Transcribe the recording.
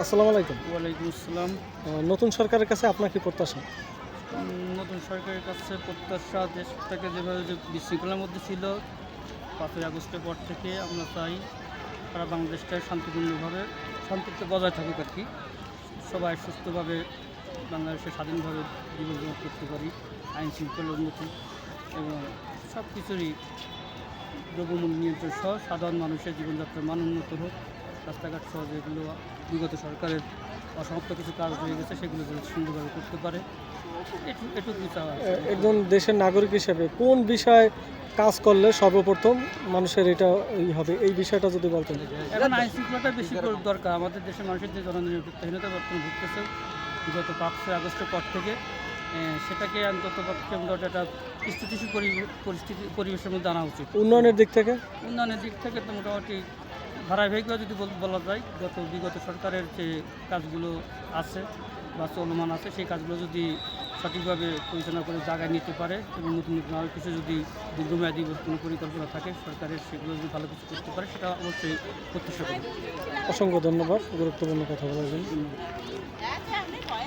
আসসালামু আলাইকুম। ওয়ালাইকুম আসসালাম। নতুন সরকারের কাছে আপনার কি প্রত্যাশা? নতুন সরকারের কাছে প্রত্যাশা দেশটাকে যেভাবে যে বিশৃঙ্খলার মধ্যে ছিল ৫ই আগস্টের পর থেকে আমরা চাই সারা বাংলাদেশটায় শান্তিপূর্ণভাবে শান্তিতে বজায় থাকুক আর কি। সবাই সুস্থভাবে বাংলাদেশে স্বাধীনভাবে জীবনযাপন করতে পারি, আইন শৃঙ্খলার উন্নতি এবং সব কিছুরই দ্রব্যমূল্য নিয়ন্ত্রণ সহ সাধারণ মানুষের জীবনযাত্রার মান উন্নত হোক। রাস্তাঘাট সহ যেগুলো বিগত সরকারের অসমাপ্ত কিছু কাজ রয়ে গেছে সেগুলো যেন সুন্দরভাবে করতে পারে, এটুকুই চাওয়া আছে। একজন দেশের নাগরিক হিসেবে কোন বিষয়ে কাজ করলে সর্বপ্রথম মানুষের এটা হবে, এই বিষয়টা যদি বলতেন। এখন আইন শৃঙ্খলাটা বেশি দরকার। আমাদের দেশের মানুষের যে জননিরাপত্তাহীনতা বর্তমানে ভুগতেছে বিগত 5ই আগস্টের পর থেকে, সেটাকে অন্তত পক্ষে একটা স্থিতিশীল পরিবেশের মধ্যে আনা উচিত। উন্নয়নের দিক থেকে উন্নয়নের দিক থেকে তো মোটামুটি ধারাবাহিকভাবে যদি বলা যায় বিগত সরকারের যে কাজগুলো আছে বা চলমান আছে সেই কাজগুলো যদি সঠিকভাবে পরিচালনা করে জায়গায় নিতে পারে এবং নতুন নতুন আরও কিছু যদি দীর্ঘমেয়াদী কোনো পরিকল্পনা থাকে সরকারের, সেগুলো যদি ভালো কিছু করতে পারে সেটা অবশ্যই প্রত্যাশা করি। অসংখ্য ধন্যবাদ গুরুত্বপূর্ণ কথা বলার জন্য।